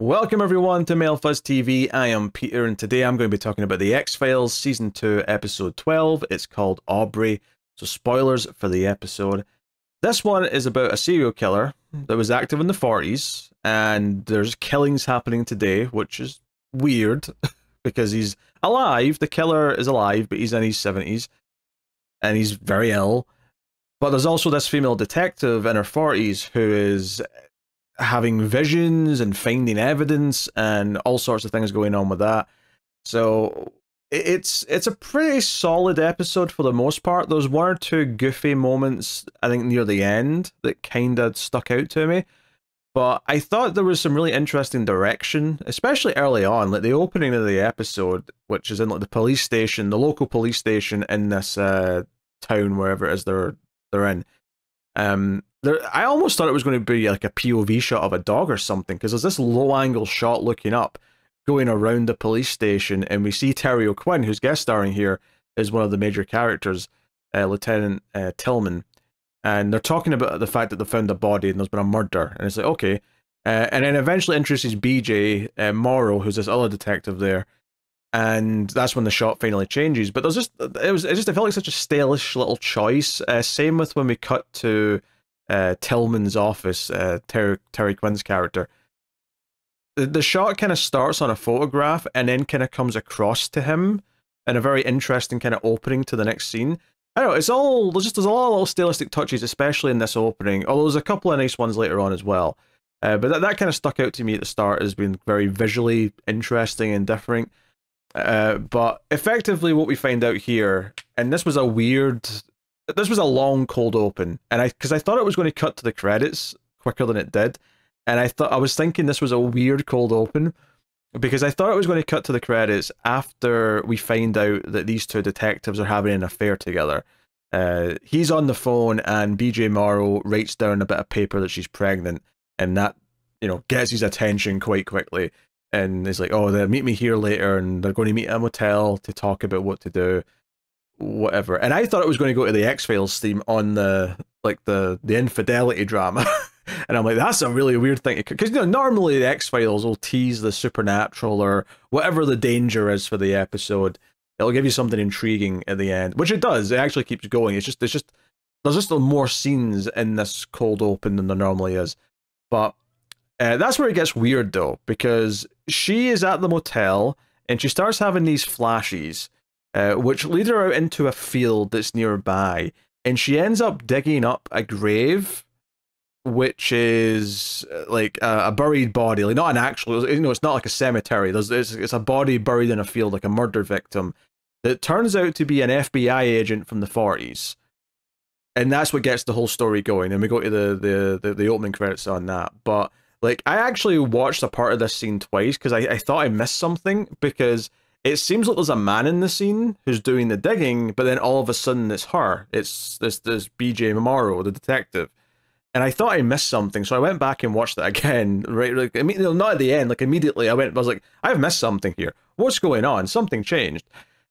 Welcome everyone to Male Fuzz TV. I am Peter and today I'm going to be talking about the X-Files Season 2 Episode 12. It's called Aubrey, so spoilers for the episode. This one is about a serial killer that was active in the 40s and there's killings happening today, which is weird because he's alive. The killer is alive, but he's in his 70s and he's very ill. But there's also this female detective in her 40s who is having visions and finding evidence and all sorts of things going on with that. So it's a pretty solid episode for the most part. There's one or two goofy moments I think near the end that kind of stuck out to me, but I thought there was some really interesting direction, especially early on, like the opening of the episode, which is in like the police station, the local police station in this town, wherever it is they're in. I almost thought it was going to be like a POV shot of a dog or something, because there's this low-angle shot looking up, going around the police station, and we see Terry O'Quinn, who's guest starring here, is one of the major characters, Lieutenant Tillman, and they're talking about the fact that they found a body and there's been a murder, and it's like, okay, and then eventually introduces BJ Morrow, who's this other detective there, and that's when the shot finally changes. But there's just it felt like such a stylish little choice. Same with when we cut to Tillman's office, Terry Quinn's character. The shot kind of starts on a photograph and then kind of comes across to him in a very interesting kind of opening to the next scene. I don't know, there's a lot of little stylistic touches, especially in this opening, although there's a couple of nice ones later on as well. But that kind of stuck out to me at the start as being very visually interesting and different. But effectively what we find out here, and this was a long cold open, and because I thought it was going to cut to the credits quicker than it did, and I was thinking this was a weird cold open because I thought it was going to cut to the credits after we find out that these two detectives are having an affair together. He's on the phone and BJ Morrow writes down a bit of paper that she's pregnant, and that, you know, gets his attention quite quickly. And he's like, oh, they'll meet me here later, and they're going to meet at a motel to talk about what to do, whatever. And I thought it was going to go to the X-Files theme on the infidelity drama. And I'm like, that's a really weird thing, because, you know, normally the X-Files will tease the supernatural or whatever the danger is for the episode. It'll give you something intriguing at the end, which it does. It actually keeps going. There's just more scenes in this cold open than there normally is. But that's where it gets weird, though, because she is at the motel and she starts having these flashes, which lead her out into a field that's nearby, and she ends up digging up a grave, which is like a buried body, like not an actual, you know, it's not like a cemetery. It's a body buried in a field, like a murder victim, that turns out to be an FBI agent from the 40s. And that's what gets the whole story going, and we go to the opening credits on that. But like, I actually watched a part of this scene twice because I thought I missed something, because it seems like there's a man in the scene who's doing the digging, but then all of a sudden it's her. It's this BJ Morrow, the detective. And I thought I missed something, so I went back and watched that again, right? Like, not at the end, like immediately I was like, I've missed something here. What's going on? Something changed.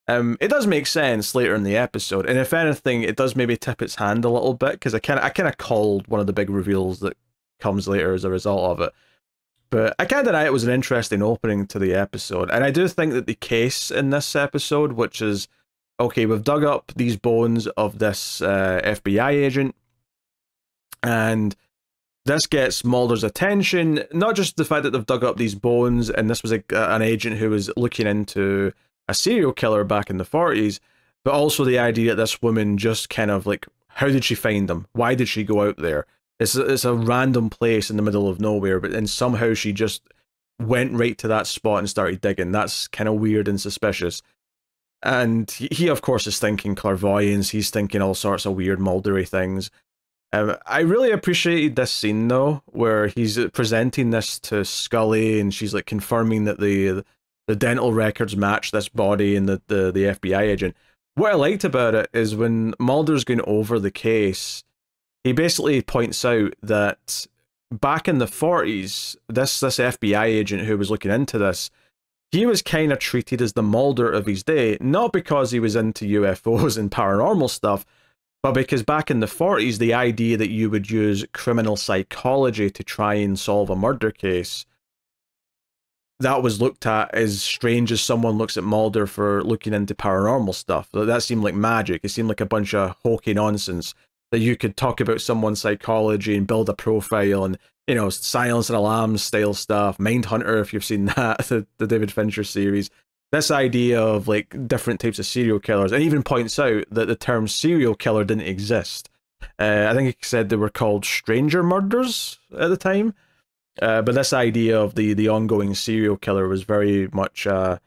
It does make sense later in the episode, and if anything, it does maybe tip its hand a little bit, because I kind of called one of the big reveals that comes later as a result of it. But I can't deny it was an interesting opening to the episode, and I do think that the case in this episode, which is, okay, we've dug up these bones of this FBI agent, and this gets Mulder's attention. Not just the fact that they've dug up these bones, and this was an agent who was looking into a serial killer back in the 40s, but also the idea that this woman just kind of like, how did she find them? Why did she go out there? It's a random place in the middle of nowhere, but then somehow she just went right to that spot and started digging. That's kind of weird and suspicious. And he of course is thinking clairvoyance. He's thinking all sorts of weird Muldery things. I really appreciated this scene though, where he's presenting this to Scully, and she's like confirming that the dental records match this body and the FBI agent. What I liked about it is when Mulder's going over the case, he basically points out that back in the 40s, this FBI agent who was looking into this, he was kind of treated as the Mulder of his day, not because he was into UFOs and paranormal stuff, but because back in the 40s, the idea that you would use criminal psychology to try and solve a murder case that was looked at as strange as someone looks at Mulder for looking into paranormal stuff. That seemed like magic. It seemed like a bunch of hokey nonsense that you could talk about someone's psychology and build a profile and, you know, Silence and Alarm style stuff. Mindhunter, if you've seen that, the David Fincher series. This idea of like different types of serial killers, and even points out that the term serial killer didn't exist. I think he said they were called stranger murders at the time. But this idea of the ongoing serial killer was very much at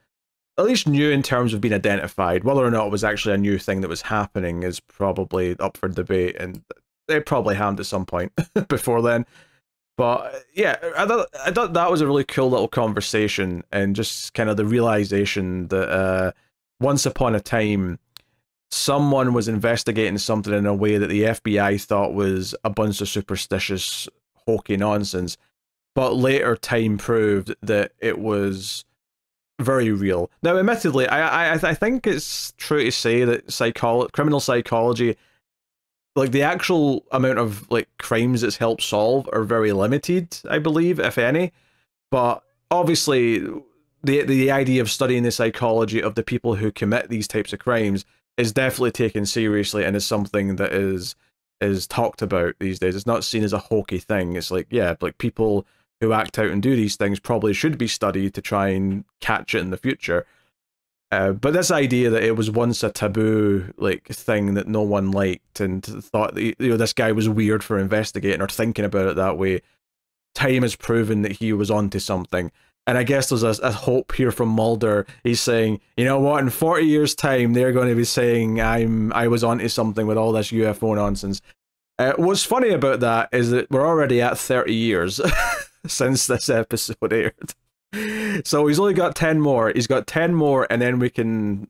least new in terms of being identified. Whether or not it was actually a new thing that was happening is probably up for debate, and it probably happened at some point before then. But yeah, I thought that was a really cool little conversation, and just kind of the realization that once upon a time, someone was investigating something in a way that the FBI thought was a bunch of superstitious, hokey nonsense. But later time proved that it was very real. Now, admittedly, I think it's true to say that criminal psychology, like the actual amount of like crimes it's helped solve, are very limited, I believe, if any. But obviously, the idea of studying the psychology of the people who commit these types of crimes is definitely taken seriously, and is something that is talked about these days. It's not seen as a hokey thing. It's like, yeah, like people who act out and do these things probably should be studied to try and catch it in the future. But this idea that it was once a taboo like thing that no one liked and thought that, you know, this guy was weird for investigating or thinking about it that way, time has proven that he was onto something. And I guess there's a hope here from Mulder. He's saying, you know what, in 40 years' time, they're going to be saying I was onto something with all this UFO nonsense. What's funny about that is that we're already at 30 years since this episode aired. So he's only got 10 more. He's got 10 more, and then we can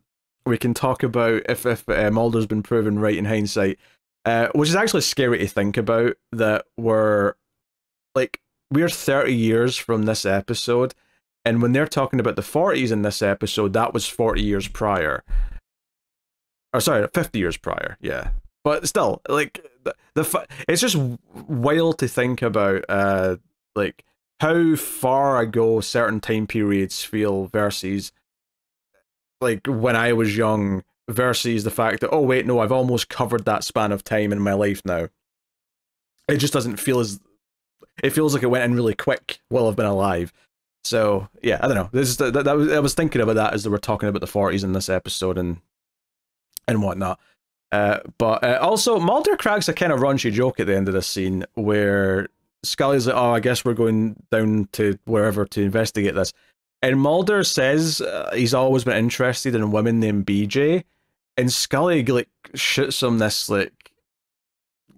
talk about if Mulder's been proven right in hindsight, which is actually scary to think about, that we're 30 years from this episode, and when they're talking about the 40s in this episode, that was 40 years prior. Or sorry, 50 years prior, yeah. But still, like, it's just wild to think about, like, how far ago certain time periods feel versus, like, when I was young, versus the fact that, oh, wait, no, I've almost covered that span of time in my life now. It just doesn't feel as... It feels like it went in really quick while I've been alive. So, yeah, I don't know. This is I was thinking about that as they were talking about the 40s in this episode and whatnot. But also, Mulder cracks a kind of raunchy joke at the end of this scene where Scully's like, oh, I guess we're going down to wherever to investigate this. And Mulder says he's always been interested in a woman named BJ. And Scully, like, shoots him this, like,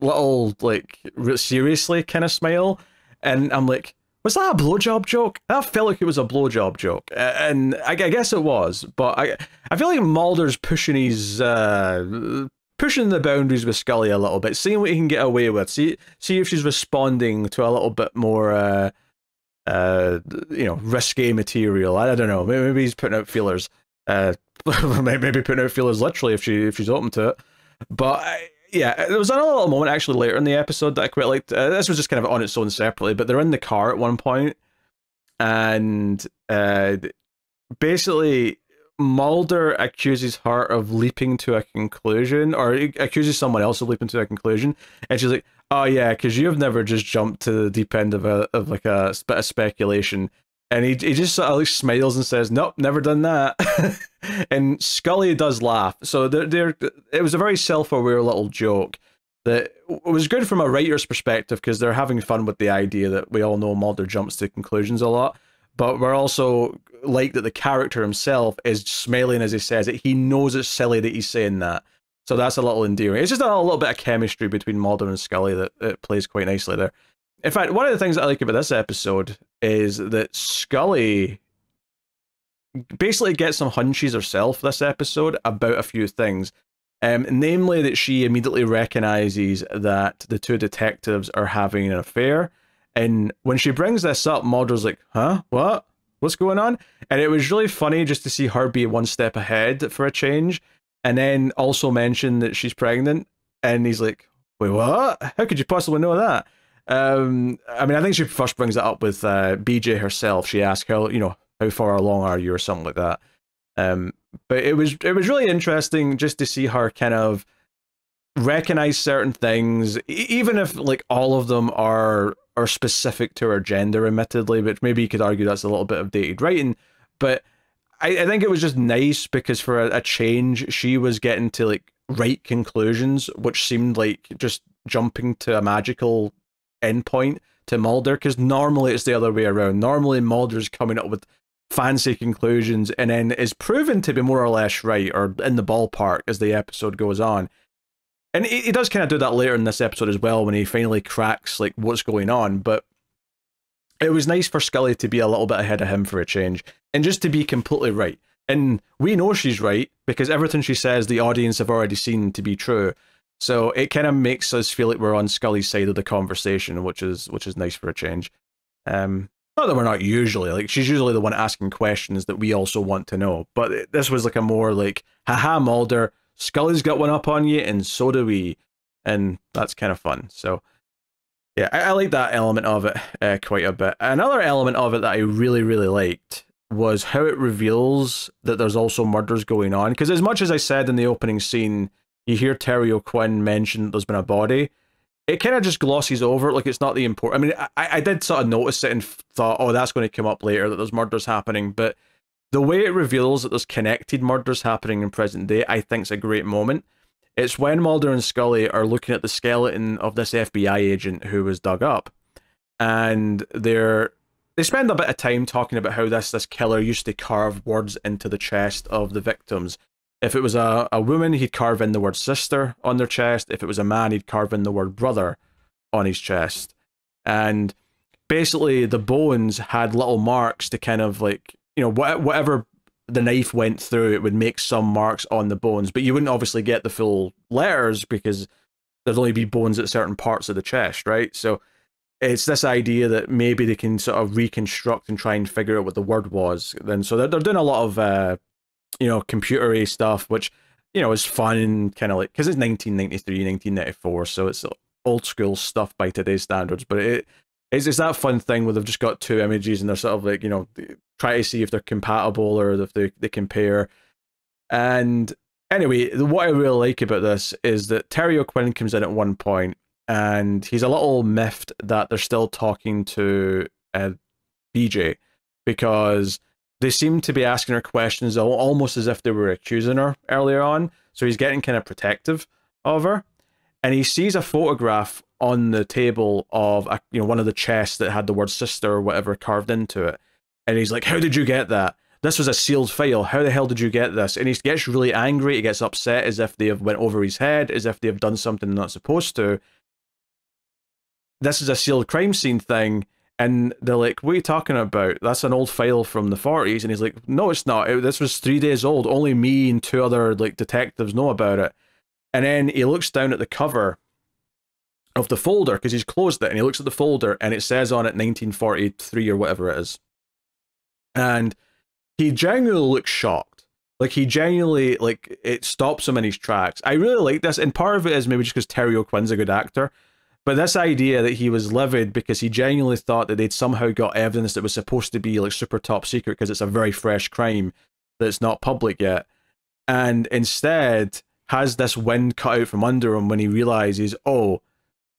little, like, seriously kind of smile. And I'm like, was that a blowjob joke? That felt like it was a blowjob joke. And I guess it was. But I feel like Mulder's pushing his... pushing the boundaries with Scully a little bit, seeing what he can get away with. See if she's responding to a little bit more, you know, risque material. I don't know. Maybe he's putting out feelers. Maybe putting out feelers literally if she's open to it. But yeah, there was another little moment actually later in the episode that I quite liked. This was just kind of on its own separately, but they're in the car at one point, and basically Mulder accuses her of leaping to a conclusion, or accuses someone else of leaping to a conclusion, and she's like, "Oh yeah, because you've never just jumped to the deep end of like a bit of speculation." And he just sort of like smiles and says, "Nope, never done that." And Scully does laugh. So it was a very self-aware little joke that was good from a writer's perspective, because they're having fun with the idea that we all know Mulder jumps to conclusions a lot. But we're also like that the character himself is smiling as he says it. He knows it's silly that he's saying that. So that's a little endearing. It's just a little bit of chemistry between Mulder and Scully that it plays quite nicely there. In fact, one of the things I like about this episode is that Scully basically gets some hunches herself this episode about a few things. Namely that she immediately recognizes that the two detectives are having an affair. And when she brings this up, Mulder's like, huh? What? What's going on? And it was really funny just to see her be one step ahead for a change. And then also mention that she's pregnant. And he's like, wait, what? How could you possibly know that? I mean, I think she first brings it up with BJ herself. She asks her, you know, how far along are you, or something like that. But it was really interesting just to see her kind of recognize certain things, even if like all of them are specific to her gender, admittedly, which maybe you could argue that's a little bit of dated writing. But I think it was just nice because for a change, she was getting to like right conclusions, which seemed like just jumping to a magical endpoint to Mulder, because normally it's the other way around. Normally Mulder's coming up with fancy conclusions and then is proven to be more or less right or in the ballpark as the episode goes on. And he does kind of do that later in this episode as well when he finally cracks like what's going on. But it was nice for Scully to be a little bit ahead of him for a change and just to be completely right. And we know she's right because everything she says the audience have already seen to be true. So it kind of makes us feel like we're on Scully's side of the conversation, which is nice for a change. Not that we're not usually, like she's usually the one asking questions that we also want to know. But this was like a more like, haha, Mulder, Scully's got one up on you and so do we. And that's kind of fun. So yeah, I like that element of it quite a bit. Another element of it that I really, really liked was how it reveals that there's also murders going on. Because as much as I said in the opening scene, you hear Terry O'Quinn mention that there's been a body, it kind of just glosses over it like it's not the important. I mean, I did sort of notice it and thought, oh, that's going to come up later, that there's murders happening. But the way it reveals that there's connected murders happening in present day, I think is a great moment. It's when Mulder and Scully are looking at the skeleton of this FBI agent who was dug up. And they spend a bit of time talking about how this killer used to carve words into the chest of the victims. If it was a woman, he'd carve in the word sister on their chest. If it was a man, he'd carve in the word brother on his chest. And basically, the bones had little marks to kind of like, you know, whatever the knife went through, it would make some marks on the bones. But you wouldn't obviously get the full letters because there'd only be bones at certain parts of the chest, right? So it's this idea that maybe they can sort of reconstruct and try and figure out what the word was. Then so they're doing a lot of you know, computery stuff, which, you know, is fun and kind of like, because it's 1993, 1994, so it's old school stuff by today's standards. But it's that fun thing where they've just got two images and they're sort of like, you know, try to see if they're compatible or if they compare. And anyway, what I really like about this is that Terry O'Quinn comes in at one point and he's a little miffed that they're still talking to BJ because they seem to be asking her questions almost as if they were accusing her earlier on. So he's getting kind of protective of her. And he sees a photograph on the table of one of the chests that had the word sister or whatever carved into it. And he's like, how did you get that? This was a sealed file. How the hell did you get this? And he gets really angry. He gets upset as if they have went over his head, as if they have done something they're not supposed to. This is a sealed crime scene thing. And they're like, what are you talking about? That's an old file from the 40s. And he's like, no, it's not. This was 3 days old. Only me and two other like detectives know about it. And then he looks down at the cover of the folder because he's closed it. And he looks at the folder and it says on it 1943 or whatever it is. And he genuinely looks shocked. Like he genuinely, like it stops him in his tracks. I really like this. And part of it is maybe just because Terry O'Quinn's a good actor. But this idea that he was livid because he genuinely thought that they'd somehow got evidence that was supposed to be like super top secret because it's a very fresh crime that's not public yet. And instead has this wind cut out from under him when he realizes, oh,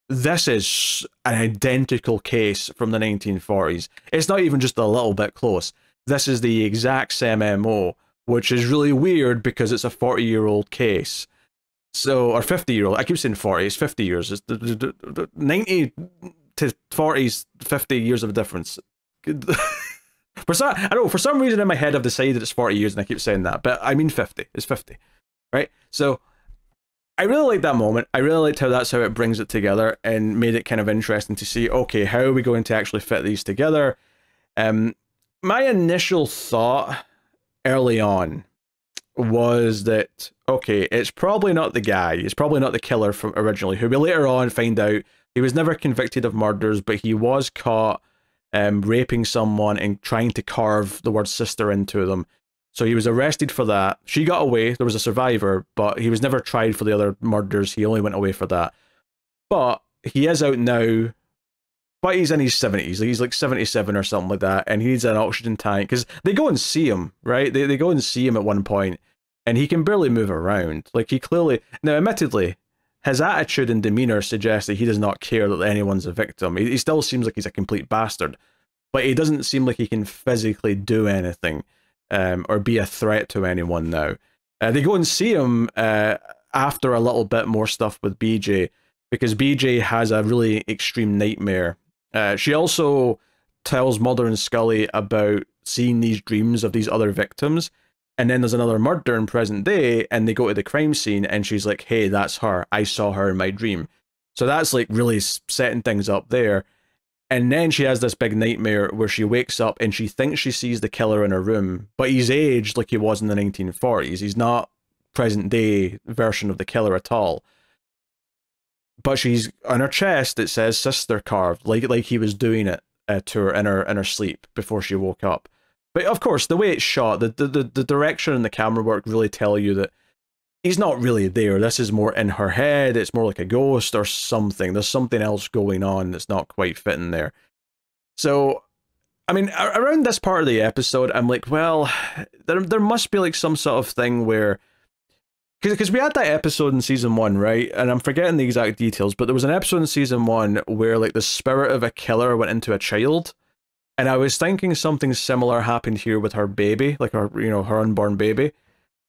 this is an identical case from the 1940s. It's not even just a little bit close. This is the exact same MO, which is really weird because it's a 40-year-old case. So, or 50-year-old. I keep saying 40. It's 50 years. It's 90 to 40 is 50 years of difference. For some, I don't know, for some reason in my head I've decided it's 40 years and I keep saying that, but I mean 50. It's 50, right? So, I really like that moment. I really liked that's how it brings it together and made it kind of interesting to see, okay, how are we going to actually fit these together? My initial thought early on was that, okay, it's probably not the guy, it's probably not the killer from originally, who we later on find out he was never convicted of murders, but he was caught raping someone and trying to carve the word sister into them. So he was arrested for that. She got away, there was a survivor, but he was never tried for the other murders, he only went away for that. But he is out now but he's in his 70s. He's like 77 or something like that, and he needs an oxygen tank because they go and see him, right? They go and see him at one point, and he can barely move around. Like, he clearly, now admittedly, his attitude and demeanor suggests that he does not care that anyone's a victim. He still seems like he's a complete bastard, but he doesn't seem like he can physically do anything or be a threat to anyone now. They go and see him after a little bit more stuff with BJ, because BJ has a really extreme nightmare. She also tells Mulder and Scully about seeing these dreams of these other victims, and then there's another murder in present day, and they go to the crime scene, and she's like, hey, that's her. I saw her in my dream. So that's like really setting things up there. And then she has this big nightmare where she wakes up and she thinks she sees the killer in her room, but he's aged like he was in the 1940s. He's not present day version of the killer at all. But she's on her chest, it says sister carved, like he was doing it to her in her sleep before she woke up. But of course, the way it's shot, the direction and the camera work really tell you that he's not really there. This is more in her head. It's more like a ghost or something. There's something else going on that's not quite fitting there. So, I mean, around this part of the episode, I'm like, well, there must be like some sort of thing where, because we had that episode in season 1, right? And I'm forgetting the exact details, but there was an episode in season 1 where like the spirit of a killer went into a child. And I was thinking something similar happened here with her baby, like her, her unborn baby.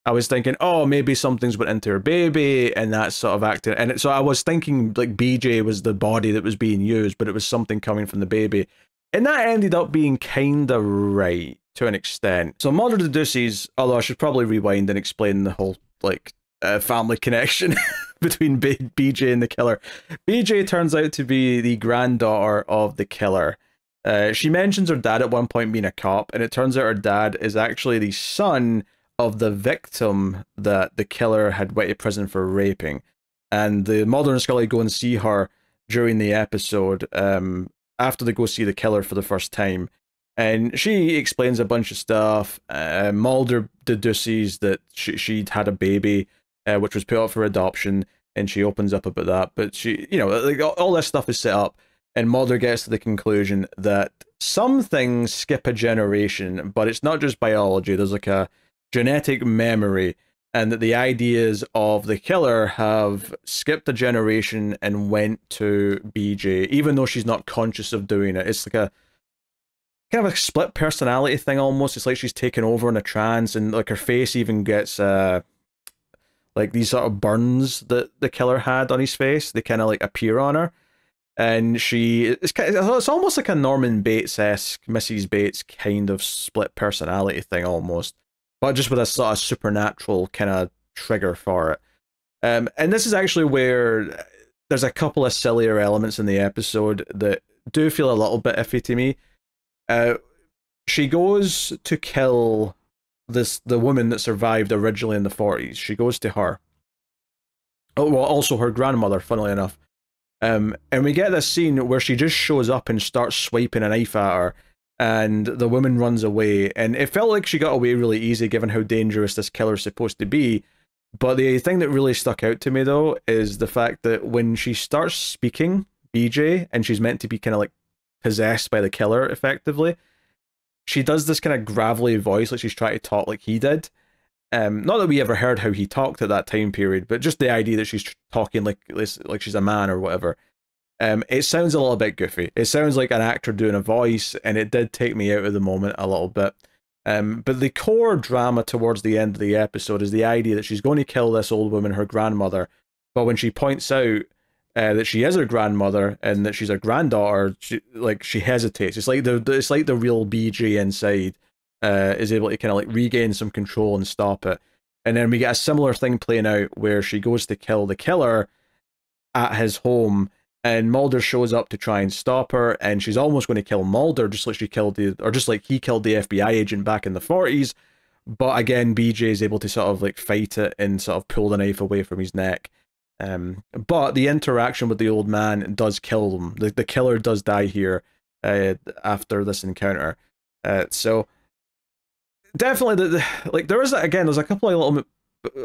I was thinking, oh, maybe something's went into her baby and that's sort of acting. And so I was thinking like BJ was the body that was being used, but it was something coming from the baby. And that ended up being kind of right to an extent. So Mulder deduces, although I should probably rewind and explain the whole like family connection between BJ and the killer. BJ turns out to be the granddaughter of the killer. She mentions her dad at one point being a cop, and it turns out her dad is actually the son of the victim that the killer had went to prison for raping. And the Mulder and Scully go and see her during the episode after they go see the killer for the first time. And she explains a bunch of stuff. Mulder deduces that she'd had a baby, which was put up for adoption, and she opens up about that. But she, like all this stuff is set up. And Mulder gets to the conclusion that some things skip a generation, but it's not just biology. There's like a genetic memory, and that the ideas of the killer have skipped a generation and went to BJ, even though she's not conscious of doing it. It's like a kind of a split personality thing almost. It's like she's taken over in a trance, and like her face even gets like these sort of burns that the killer had on his face. They kind of like appear on her. And it's almost like a Norman Bates-esque, Mrs. Bates kind of split personality thing almost, but just with a sort of supernatural kind of trigger for it. And this is actually where there's a couple of sillier elements in the episode that do feel a little bit iffy to me. She goes to kill the woman that survived originally in the 40s. She goes to her. Oh, well, also her grandmother, funnily enough. And we get this scene where she just shows up and starts swiping a knife at her, and the woman runs away. And it felt like she got away really easy given how dangerous this killer's supposed to be. But the thing that really stuck out to me, though, is the fact that when she starts speaking, BJ, and she's meant to be kind of like possessed by the killer, effectively, she does this kind of gravelly voice, like she's trying to talk like he did. Not that we ever heard how he talked at that time period, but just the idea that she's talking like she's a man or whatever. It sounds a little bit goofy. It sounds like an actor doing a voice, and it did take me out of the moment a little bit. But the core drama towards the end of the episode is the idea that she's going to kill this old woman, her grandmother, but when she points out that she is her grandmother and that she's her granddaughter, she hesitates. It's like the real BJ inside is able to kind of like regain some control and stop it. And then we get a similar thing playing out where she goes to kill the killer at his home, and Mulder shows up to try and stop her, and she's almost going to kill Mulder, just like he killed the FBI agent back in the 40s. But again, BJ is able to sort of like fight it and sort of pull the knife away from his neck. But the interaction with the old man does kill them. The killer does die here after this encounter. So definitely, there's a couple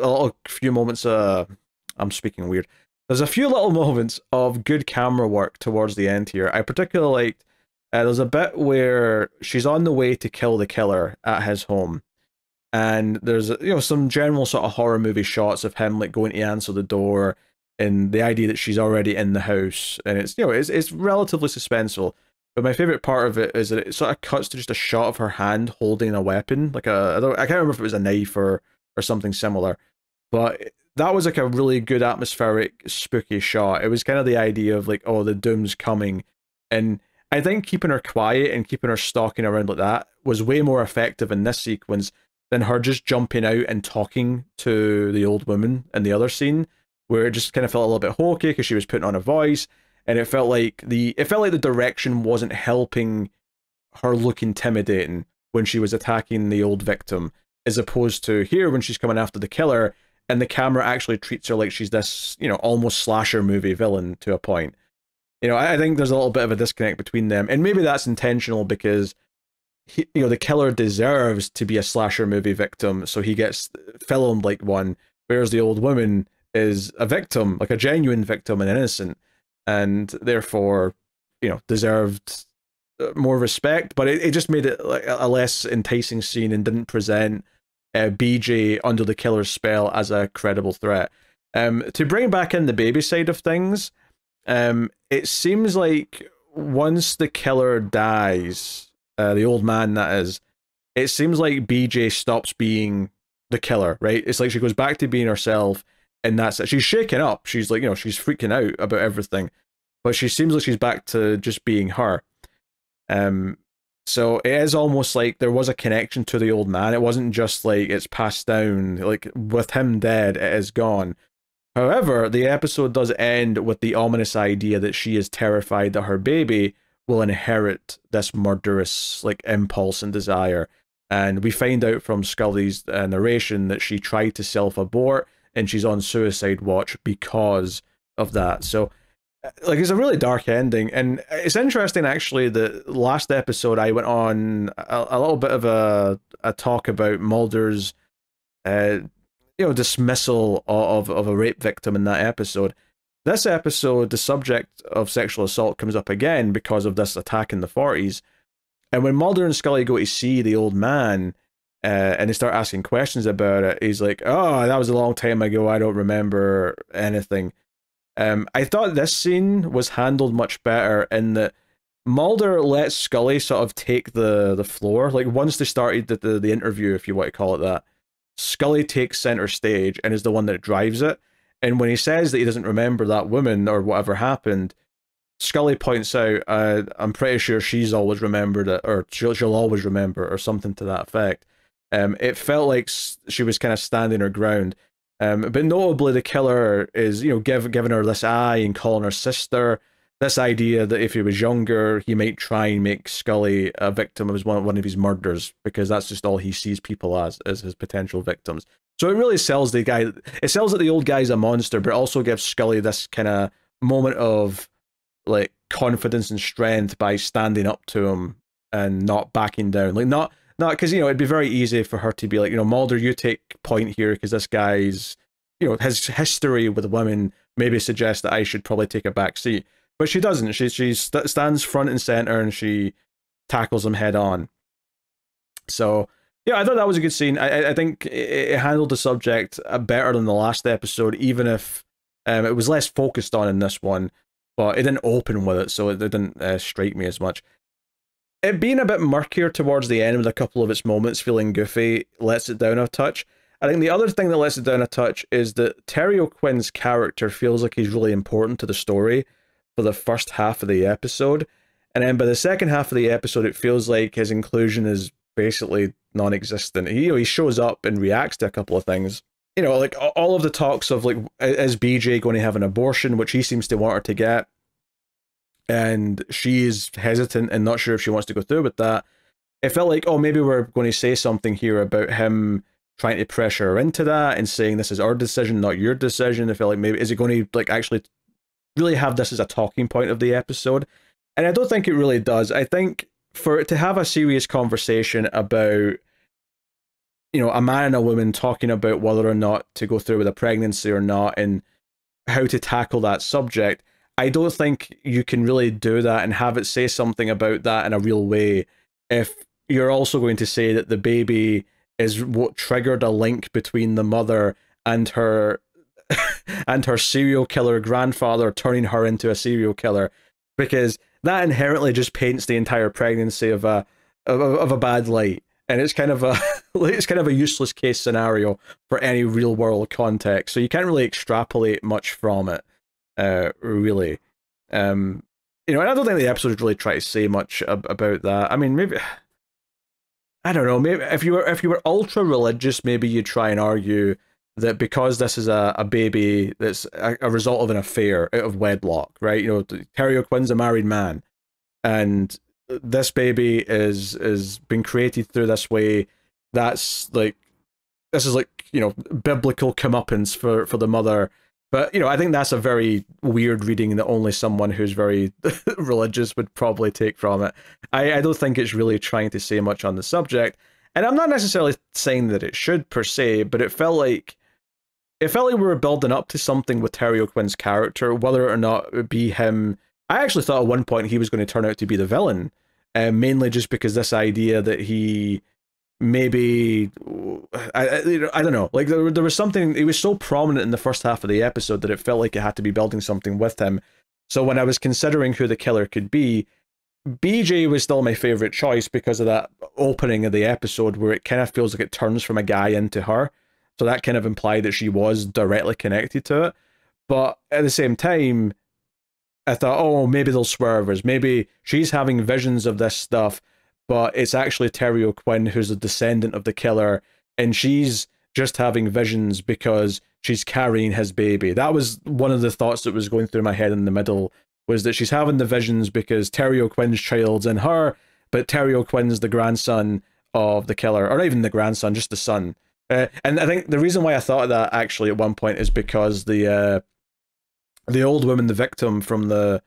of few moments. I'm speaking weird. There's a few little moments of good camera work towards the end here. I particularly liked, there's a bit where she's on the way to kill the killer at his home. And there's, some general sort of horror movie shots of him like going to answer the door, and the idea that she's already in the house, and it's relatively suspenseful. But my favorite part of it is that it sort of cuts to just a shot of her hand holding a weapon, like I can't remember if it was a knife or something similar, but that was like a really good atmospheric, spooky shot. It was kind of the idea of like, oh, the doom's coming, and I think keeping her quiet and keeping her stalking around like that was way more effective in this sequence than her just jumping out and talking to the old woman in the other scene, where it just kind of felt a little bit hokey because she was putting on a voice, and it felt like the direction wasn't helping her look intimidating when she was attacking the old victim, as opposed to here when she's coming after the killer, and the camera actually treats her like she's this, almost slasher movie villain to a point. I think there's a little bit of a disconnect between them, and maybe that's intentional because the killer deserves to be a slasher movie victim, so he gets filmed like one, whereas the old woman is a victim, like a genuine victim and innocent, and therefore, deserved more respect. But it just made it like a less enticing scene and didn't present BJ under the killer's spell as a credible threat. To bring back in the baby side of things, it seems like once the killer dies, the old man that is, it seems like BJ stops being the killer, right? It's like she goes back to being herself, and that's it. She's shaken up. She's like, she's freaking out about everything, but she seems like she's back to just being her. So it is almost like there was a connection to the old man. It wasn't just like it's passed down, like with him dead, it is gone. However, the episode does end with the ominous idea that she is terrified that her baby will inherit this murderous like impulse and desire. And we find out from Scully's narration that she tried to self-abort and she's on suicide watch because of that. So like, it's a really dark ending, and it's interesting actually. The last episode I went on a little bit of a talk about Mulder's dismissal of a rape victim in that episode. This episode, the subject of sexual assault comes up again because of this attack in the 40s. And when Mulder and Scully go to see the old man, and they start asking questions about it, he's like, oh, that was a long time ago, I don't remember anything. I thought this scene was handled much better in that Mulder lets Scully sort of take the floor. Like, once they started the interview, if you want to call it that, Scully takes center stage and is the one that drives it. And when he says that he doesn't remember that woman or whatever happened, Scully points out, I'm pretty sure she's always remembered it, or she'll always remember, or something to that effect. It felt like she was kind of standing her ground. But notably, the killer is, giving her this eye and calling her sister. This idea that if he was younger, he might try and make Scully a victim of one of his murders, because that's just all he sees people as his potential victims. So it really sells the guy. It sells that the old guy's a monster, but it also gives Scully this kind of moment of like confidence and strength by standing up to him and not backing down. Like not because it'd be very easy for her to be like, Mulder, you take point here because this guy's, his history with women maybe suggests that I should probably take a back seat. But she doesn't. She stands front and center and she tackles him head on. So yeah, I thought that was a good scene. I think it handled the subject better than the last episode, even if it was less focused on in this one. But it didn't open with it, so it didn't strike me as much. It being a bit murkier towards the end with a couple of its moments feeling goofy lets it down a touch. I think the other thing that lets it down a touch is that Terry O'Quinn's character feels like he's really important to the story for the first half of the episode. And then by the second half of the episode, it feels like his inclusion is basically non-existent. He shows up and reacts to a couple of things. Like all of the talks of like, is BJ going to have an abortion, which he seems to want her to get, and she is hesitant and not sure if she wants to go through with that. It felt like, oh, maybe we're going to say something here about him trying to pressure her into that and saying this is our decision, not your decision. I felt like maybe, is it going to like actually really have this as a talking point of the episode? And I don't think it really does. I think for it to have a serious conversation about, a man and a woman talking about whether or not to go through with a pregnancy or not, and how to tackle that subject, I don't think you can really do that and have it say something about that in a real way if you're also going to say that the baby is what triggered a link between the mother and her and her serial killer grandfather turning her into a serial killer, because that inherently just paints the entire pregnancy of a bad light, and it's kind of a it's kind of a useless case scenario for any real world context. So you can't really extrapolate much from it, really. You know, and I don't think the episode really try to say much about that. I mean, maybe I don't know. Maybe if you were ultra religious, maybe you'd try and argue that because this is a baby that's a result of an affair out of wedlock, right? You know, Terry O'Quinn's a married man, and this baby is been created through this way. That's like, this is like, you know, biblical comeuppance for the mother. But, you know, I think that's a very weird reading that only someone who's very religious would probably take from it. I don't think it's really trying to say much on the subject. And I'm not necessarily saying that it should per se, but it felt like we were building up to something with Terry O'Quinn's character, whether or not it would be him. I actually thought at one point he was going to turn out to be the villain, mainly just because this idea that he maybe I don't know, like there was something, he was so prominent in the first half of the episode that it felt like it had to be building something with him. So when I was considering who the killer could be, BJ was still my favorite choice because of that opening of the episode where it kind of feels like it turns from a guy into her. So that kind of implied that she was directly connected to it. But at the same time, I thought, oh, maybe they'll swerve us. Maybe she's having visions of this stuff, but it's actually Terry O'Quinn who's a descendant of the killer, and she's just having visions because she's carrying his baby. That was one of the thoughts that was going through my head in the middle, was that she's having the visions because Terry O'Quinn's child's in her, but Terry O'Quinn's the grandson of the killer, or not even the grandson, just the son. And I think the reason why I thought of that actually at one point is because the old woman, the victim from the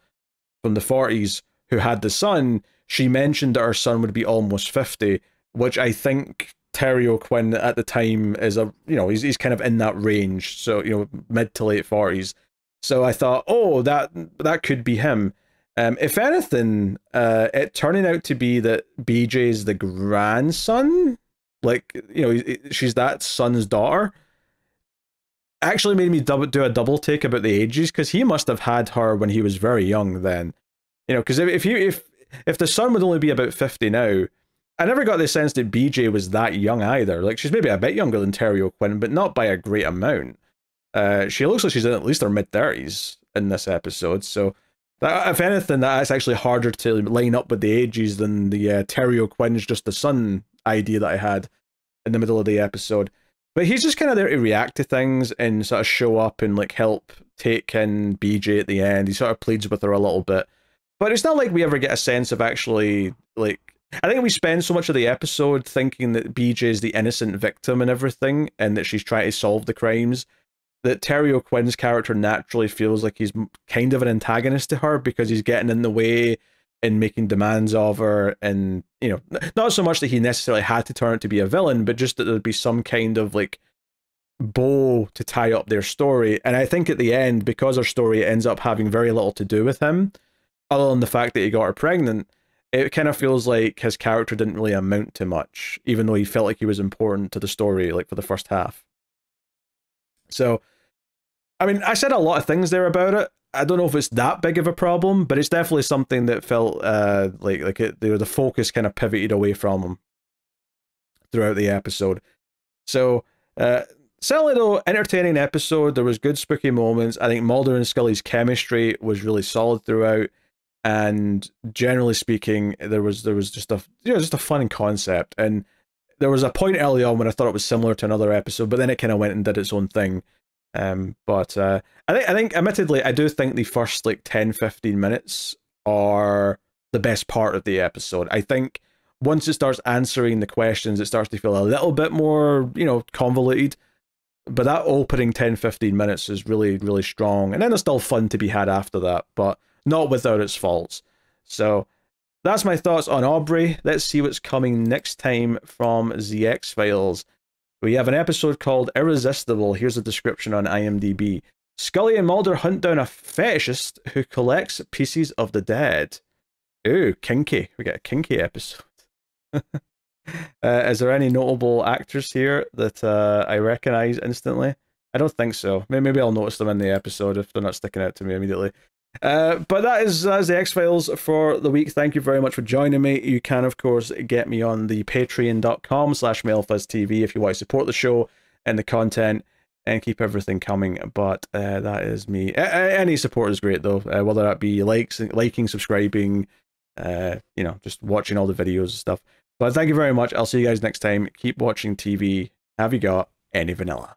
40s who had the son, she mentioned that her son would be almost 50, which I think Terry O'Quinn at the time is he's kind of in that range, so, you know, mid to late 40s. So I thought, oh, that could be him. If anything, it turning out to be that BJ's the grandson, like, you know, she's that son's daughter, actually made me do a double take about the ages, because he must have had her when he was very young then. You know, because if the son would only be about 50 now, I never got the sense that BJ was that young either. Like, she's maybe a bit younger than Terry O'Quinn, but not by a great amount. She looks like she's in at least her mid-30s in this episode, so that, if anything, that's actually harder to line up with the ages than the Terry O'Quinn's just the son idea that I had in the middle of the episode. But he's just kind of there to react to things and sort of show up and like help take in BJ at the end. He sort of pleads with her a little bit. But it's not like we ever get a sense of actually, like, I think we spend so much of the episode thinking that BJ is the innocent victim and everything, and that she's trying to solve the crimes, that Terry O'Quinn's character naturally feels like he's kind of an antagonist to her because he's getting in the way and making demands of her. And, you know, not so much that he necessarily had to turn out to be a villain, but just that there'd be some kind of like bow to tie up their story. And I think at the end, because her story ends up having very little to do with him, other than the fact that he got her pregnant, it kind of feels like his character didn't really amount to much, even though he felt like he was important to the story, like for the first half. So, I mean, I said a lot of things there about it. I don't know if it's that big of a problem, but it's definitely something that felt the focus kind of pivoted away from him throughout the episode. So, certainly though, entertaining episode. There was good spooky moments. I think Mulder and Scully's chemistry was really solid throughout, and generally speaking, there was just a fun concept. And there was a point early on when I thought it was similar to another episode, but then it kind of went and did its own thing. But I think admittedly, I do think the first like 10-15 minutes are the best part of the episode. I think once it starts answering the questions, it starts to feel a little bit more, you know, convoluted. But that opening 10-15 minutes is really, really strong. And then there's still fun to be had after that, but not without its faults. So that's my thoughts on Aubrey. Let's see what's coming next time from The X-Files. We have an episode called Irresistible. Here's a description on IMDb. Scully and Mulder hunt down a fetishist who collects pieces of the dead. Ooh, kinky. We get a kinky episode. Is there any notable actors here that I recognize instantly? I don't think so. Maybe I'll notice them in the episode if they're not sticking out to me immediately. But that is the X-Files for the week. Thank you very much for joining me. You can, of course, get me on the patreon.com/MailFuzzTV if you want to support the show and the content and keep everything coming. But that is me. Any support is great, though, whether that be liking, subscribing, just watching all the videos and stuff. But thank you very much. I'll see you guys next time. Keep watching TV. Have you got any vanilla?